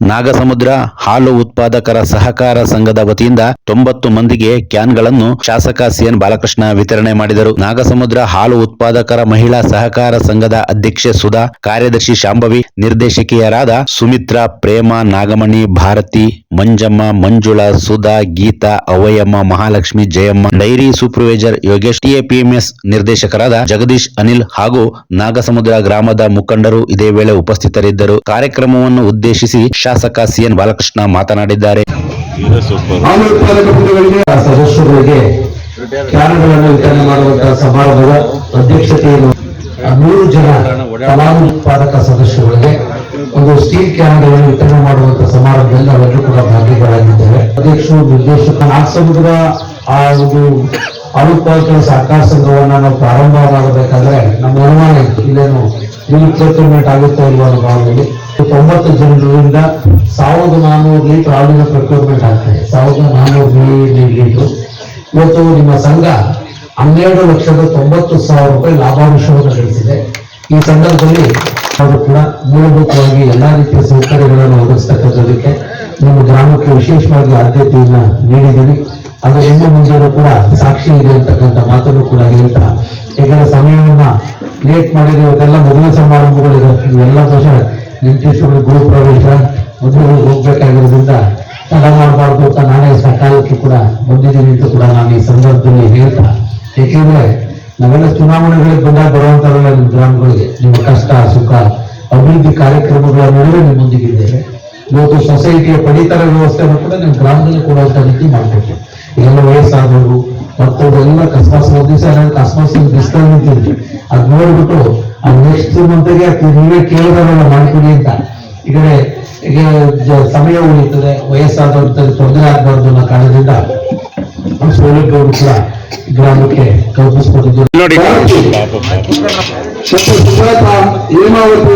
ನಾಗಸಮುದ್ರ ಹಾಲು ಉತ್ಪಾದಕರ ಸಹಕಾರ ಸಂಘದ ವತಿಯಿಂದ 90 ಮಂದಿಗೆ ಕ್ಯಾನ್ಗಳನ್ನು ಶಾಸಕ ಸಿಎನ್ ಬಾಲಕೃಷ್ಣ ವಿತರಣೆ ಮಾಡಿದರು. ನಾಗಸಮುದ್ರ ಹಾಲು ಉತ್ಪಾದಕರ ಮಹಿಳಾ ಸಹಕಾರ ಸಂಘದ ಅಧ್ಯಕ್ಷೆ ಸುಧಾ, ಕಾರ್ಯದರ್ಶಿ ಶಾಂಭವಿ, ನಿರ್ದೇಶಕಿಯರಾದ ಸುಮಿತ್ರಾ, ಪ್ರೇಮ, ನಾಗಮಣಿ, ಭಾರತಿ, ಮಂಜಮ್ಮ, ಮಂಜುಳಾ, ಸುಧಾ, ಗೀತಾ, ಅವಯಮ್ಮ, ಮಹಾಲಕ್ಷ್ಮಿ, ಜಯಮ್ಮ, ಡೈರಿ ಸೂಪರ್ವೈಸರ್ ಯೋಗೇಶ್, ಟಿಎಪಿಎಂಎಸ್ ನಿರ್ದೇಶಕರಾದ ಜಗದೀಶ್, ಅನಿಲ್ ಹಾಗೂ ನಾಗಸಮುದ್ರ ಗ್ರಾಮದ ಮುಖಂಡರು ಇದೇ ವೇಳೆ ಉಪಸ್ಥಿತರಿದ್ದರು. ಕಾರ್ಯಕ್ರಮವನ್ನು ಉದ್ದೇಶಿಸಿ ಶಾಸಕ ಸಿಎನ್ ಬಾಲಕೃಷ್ಣ ಮಾತನಾಡಿದ್ದಾರೆ. ಸದಸ್ಯರಿಗೆ ಕ್ಯಾನ್ಗಳನ್ನು ವಿತರಣೆ ಮಾಡುವಂತಹ ಸಮಾರಂಭದ ಅಧ್ಯಕ್ಷತೆಯನ್ನು 100 ಜನ ಫಲಾನು ಉತ್ಪಾದಕ ಸದಸ್ಯರಿಗೆ ಒಂದು ಸ್ಟೀಲ್ ಕ್ಯಾನ್ಗಳನ್ನು ವಿತರಣೆ ಮಾಡುವಂತಹ ಸಮಾರಂಭದಲ್ಲಿ ನಾವೆಲ್ಲರೂ ಕೂಡ ಭಾಗಿಗಳಾಗಿದ್ದೇವೆ. ಅಧ್ಯಕ್ಷರು, ನಿರ್ದೇಶಕ, ನಾಗಸಮುದ್ರ ಆ ಒಂದು ಹಾಲು ಉತ್ಪಾದಕರ ಸಹಕಾರ ಸಂಘವನ್ನ ನಾವು ಪ್ರಾರಂಭ ಮಾಡಬೇಕಾದ್ರೆ ನಮ್ಮ ಅನುಮಾನ ಇತ್ತು, ಇಲ್ಲೇನು ಪ್ರೊಕ್ಯೂರ್ಮೆಂಟ್ ಆಗುತ್ತಾ ಇಲ್ವಾ ಅನ್ನೋ ಭಾವನೆಯಲ್ಲಿ 90 ಜನರಿಂದ 1400 ಲೀಟರ್ ಹಾಲಿನ ಪ್ರೊಕ್ಯೂರ್ಮೆಂಟ್ ಆಗ್ತದೆ. 1400 ಲೀಟರ್. ಇವತ್ತು ನಿಮ್ಮ ಸಂಘ 12,90,000 ರೂಪಾಯಿ ಲಾಭಾಂಶವನ್ನು ಗಳಿಸಿದೆ. ಈ ಸಂದರ್ಭದಲ್ಲಿ ಅವರು ಕೂಡ ಮೂಲಭೂತವಾಗಿ ಎಲ್ಲಾ ರೀತಿಯ ಸೌಕರ್ಯಗಳನ್ನು ಒದಗಿಸ್ತಕ್ಕಂಥದಕ್ಕೆ ನಿಮ್ಮ ಗ್ರಾಮಕ್ಕೆ ವಿಶೇಷವಾಗಿ ಆದ್ಯತೆಯನ್ನ ನೀಡಿದ್ದೀವಿ. ಅದು ಇನ್ನು ಮುಂದೆಯೂ ಕೂಡ ಸಾಕ್ಷಿ ಇದೆ ಅಂತಕ್ಕಂಥ ಮಾತನ್ನು ಕೂಡ ಹೇಳ್ತಾ, ಯಾಕಂದ್ರೆ ಸಮಯವನ್ನ ಲೇಟ್ ಮಾಡಿದ್ರೆ ಇವತ್ತೆಲ್ಲ ಮದುವೆ ಸಮಾರಂಭಗಳಿದೆ, ಇವೆಲ್ಲ ದೋಷ ನಿರ್ದೇಶಕರು ಗೃಹ ಪ್ರವೇಶ ಮದುವೆ ಹೋಗ್ಬೇಕಾಗಿರೋದ್ರಿಂದ ತಡ ಮಾಡಬಾರ್ದು ಅಂತ ನಾನೇ ಸಕಾಲಕ್ಕೆ ಕೂಡ ಬಂದಿದ್ದೀನಿ ಅಂತ ಕೂಡ ನಾನು ಈ ಸಂದರ್ಭದಲ್ಲಿ ಹೇಳ್ತಾ, ಏಕೆಂದ್ರೆ ನಾವೆಲ್ಲ ಚುನಾವಣೆಗಳಿಗೆ ಬಂದಾಗ ಬರುವಂತವಲ್ಲ ನಿಮ್ಮ ಗ್ರಾಮಗಳಿಗೆ. ನಿಮ್ಮ ಕಷ್ಟ ಸುಖ ಅಭಿವೃದ್ಧಿ ಕಾರ್ಯಕ್ರಮಗಳ ನಡುವೆ ನಿಮ್ಮೊಂದಿಗಿದ್ದೇವೆ. ಇವತ್ತು ಸೊಸೈಟಿಯ ಪಡಿತರ ವ್ಯವಸ್ಥೆಯನ್ನು ಕೂಡ ನಿಮ್ಮ ಗ್ರಾಮದಲ್ಲಿ ಕೊಡುವಂತ ರೀತಿ ಮಾಡ್ಕೊಟ್ಟು, ಎಲ್ಲ ವಯಸ್ಸಾದವರು ಮತ್ತೊಂದೆಲ್ಲ ಕಸ್ಮಾಸ್ ಒಂದು ದಿವಸ ಕಸ್ಮಾಸ್ ಬಿಸ್ತಾಗ ನಿಂತಿದ್ವಿ, ಅದ್ ನೋಡ್ಬಿಟ್ಟು ನೆಕ್ಸ್ಟ್ ಮಂತ್ಗೆ ನೀವೇ ಕೇಳಿದವರೆಲ್ಲ ಮಾಡ್ಕೊಡಿ ಅಂತ. ಈಗ ಸಮಯ ಉಳಿತದೆ, ವಯಸ್ಸಾದವ್ರ ತೊಂದರೆ ಆಗಬಾರ್ದು ಅನ್ನೋ ಕಾರಣದಿಂದ ಸೌಲಭ್ಯವನ್ನು ಕೂಡ ಗ್ರಾಮಕ್ಕೆ ಕಲ್ಪಿಸಿಕೊಟ್ಟಿದ್ದೀವಿ. ಹೇಮಾವತಿ